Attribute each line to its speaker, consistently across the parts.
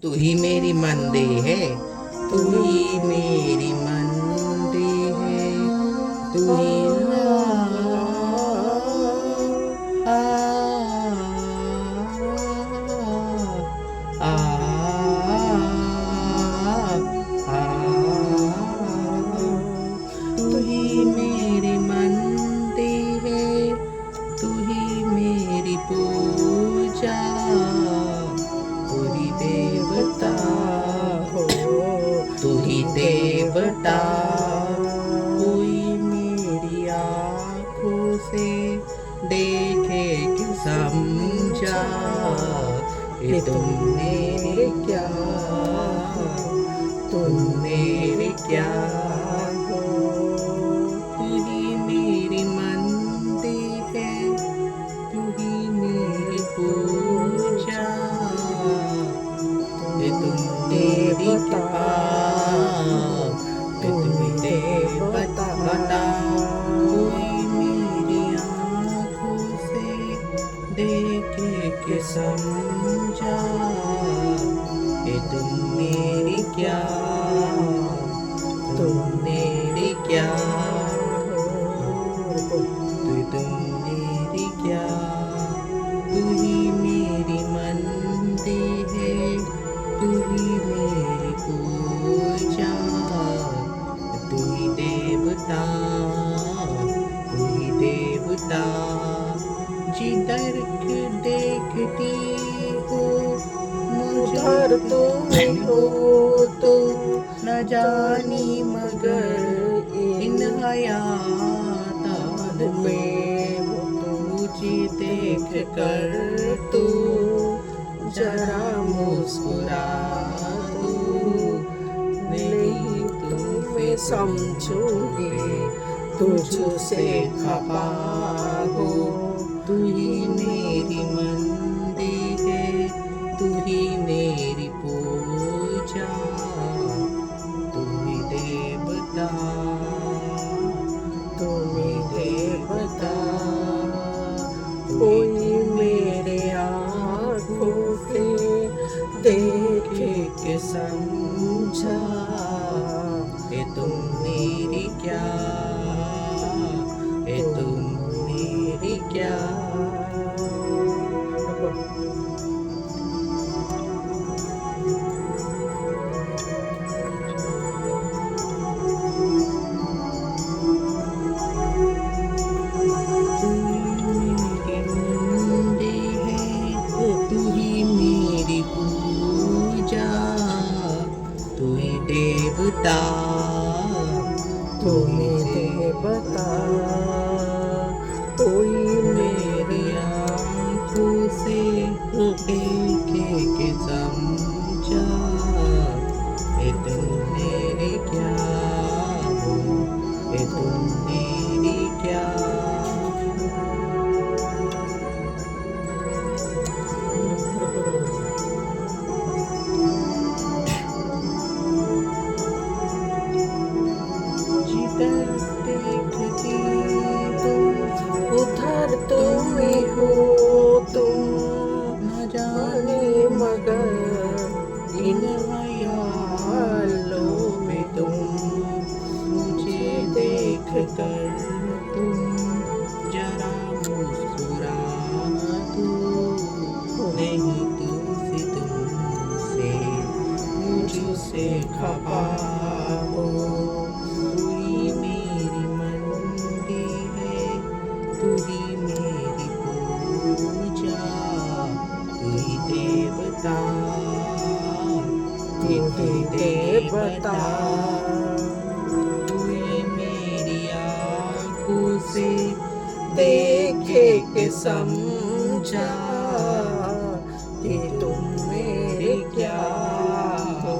Speaker 1: तू ही मेरी मंदी है, तू ही मेरी मंदी है, तू ही आ, आ, आ, तू ही मेरी मंदी है, तू ही मेरी पूजा, तू ही देवता हो, तू ही देवता। कोई मेरी आँखों से देखे कि समझा, ये तुमने क्या, तुमने क्या हो। तू ही मेरी मंदी है, तू ही मेरी पूजा, ये तुमने क्या, ये तुमने बता। कोई मेरी आँखों से देखे के समझा, ये तुम मेरी क्या, तुम मेरी क्या हो, तुम मेरी क्या। तू ही मेरी मंदी है, तू ही मेरी पूजा, तू ही देवता, तू ही देवता। जिधर देखती हो मुझे हो तो न जानी मगर इन हयात में मुझे देख कर तू जरा मुस्कुरा तू, नहीं तुम्हें समझूंगी तुझसे खफा हो। तू ही मेरी मंदी है, तू ही मेरी पूजा, तू ही देवता, तू ही देवता। कोई मेरे आँखों से देखे के समझा, ये तुम मेरी क्या, ये तुम मेरी क्या। तू ही मेरी पूजा, तू ही देवता, तू ही देवता। कोई मेरी आँखों से देखे के समझा, ये तुम मेरी क्या हो, ये तुम मेरी क्या। जिधर देखती तुम उधर तुम ही हो तुम, न जाने मगर इन ख्यालों में तुम मुझे देख कर तुम जरा मुस्कुरा तू, नहीं तुमसे तुमसे मुझसे खफा हो। तू ही मेरी मंदी है, तू ही मेरी पूजा, तू ही देवता, तू ही देवता। तू ही मेरी आँखों से देखे के समझा, कि तुम मेरे क्या हो,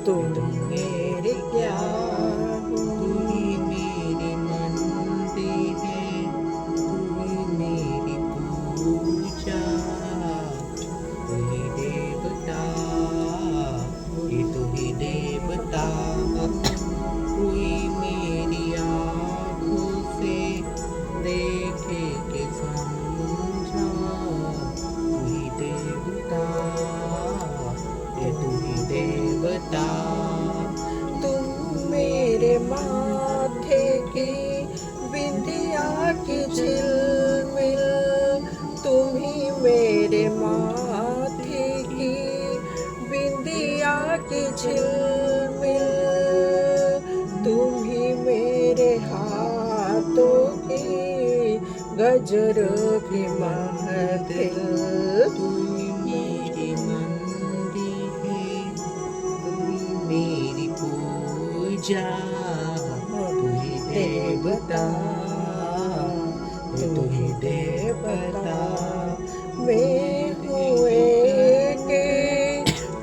Speaker 1: तुम मेरे क्या हो। तू ही मेरी मंदी है, तू ही मेरी पूजा, तू ही देवता, ये तू ही देवता। कोई मेरी आँखों से देखे के समझा, ये तू ही देवता।
Speaker 2: तुम मेरे माथे की बिंदिया की झिलमिल, तुम ही मेरे माथे की बिंदिया की झिलमिल, तुम ही मेरे हाथों की गजर की महफिल।
Speaker 1: तू ही मेरी मंदिर है, तू ही मेरी पूजा, तू ही देवता, ये तू ही देवता।
Speaker 2: मैं हूँ एक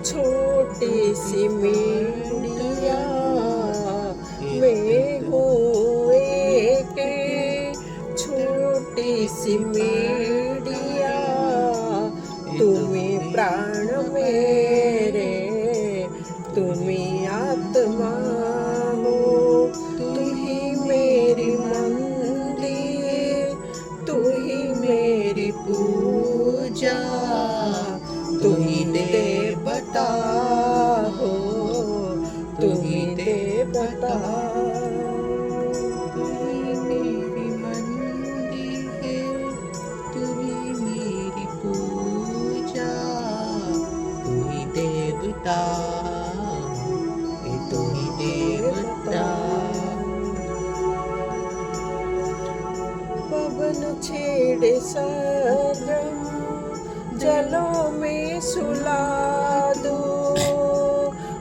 Speaker 2: छोटी सी मिडिया, मैं हूँ एक छोटी सी मिडिया, तुम्हें प्राण मेरे, तुम्हें आत्मा हो, तू ही मेरी मंदिर, तू ही मेरी पूजा, तू ही देवता हो, तू ही देवता।
Speaker 1: तू ही मेरी मंदिर है, तू ही मेरी पूजा, तू ही देवता, ये तू ही देवता।
Speaker 2: पवन छेड़े सरगम, जलों में सुला दो,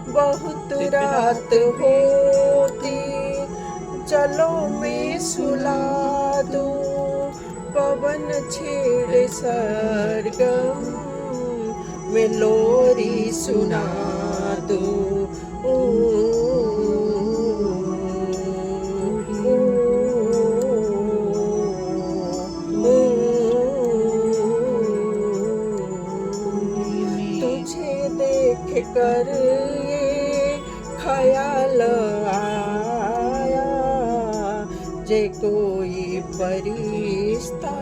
Speaker 2: बहुत रात होती जलों में सुला दो, पवन छेड़े सरगम में लोरी सुना दो। तुझे देख कर ये ख्याल आया, जे कोई फरिश्ता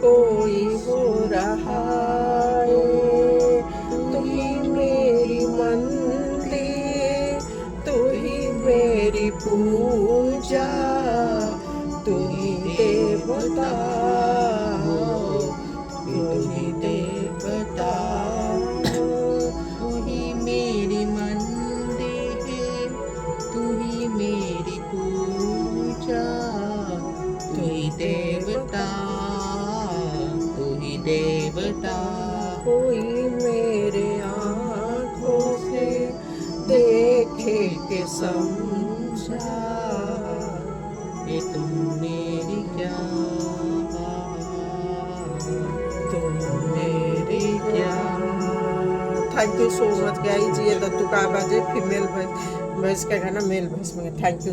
Speaker 2: कोई हो रहा है, तू ही मेरी मंदिर, तू ही मेरी पूजा, तू ही देवता हो, तू ही देवता।
Speaker 1: तू ही मेरी मंदिर है, तू ही मेरी पूजा, तू ही देवता, तू ही देवता।
Speaker 2: कोई मेरे आँखों से देखे के समझा,
Speaker 1: ये तुम मेरी क्या,
Speaker 2: तुम
Speaker 1: मेरी क्या।
Speaker 2: Thank you so much guys. ये दत्तू का आवाज है फीमेल वॉइस का गाना मेल वॉइस में। Thank you.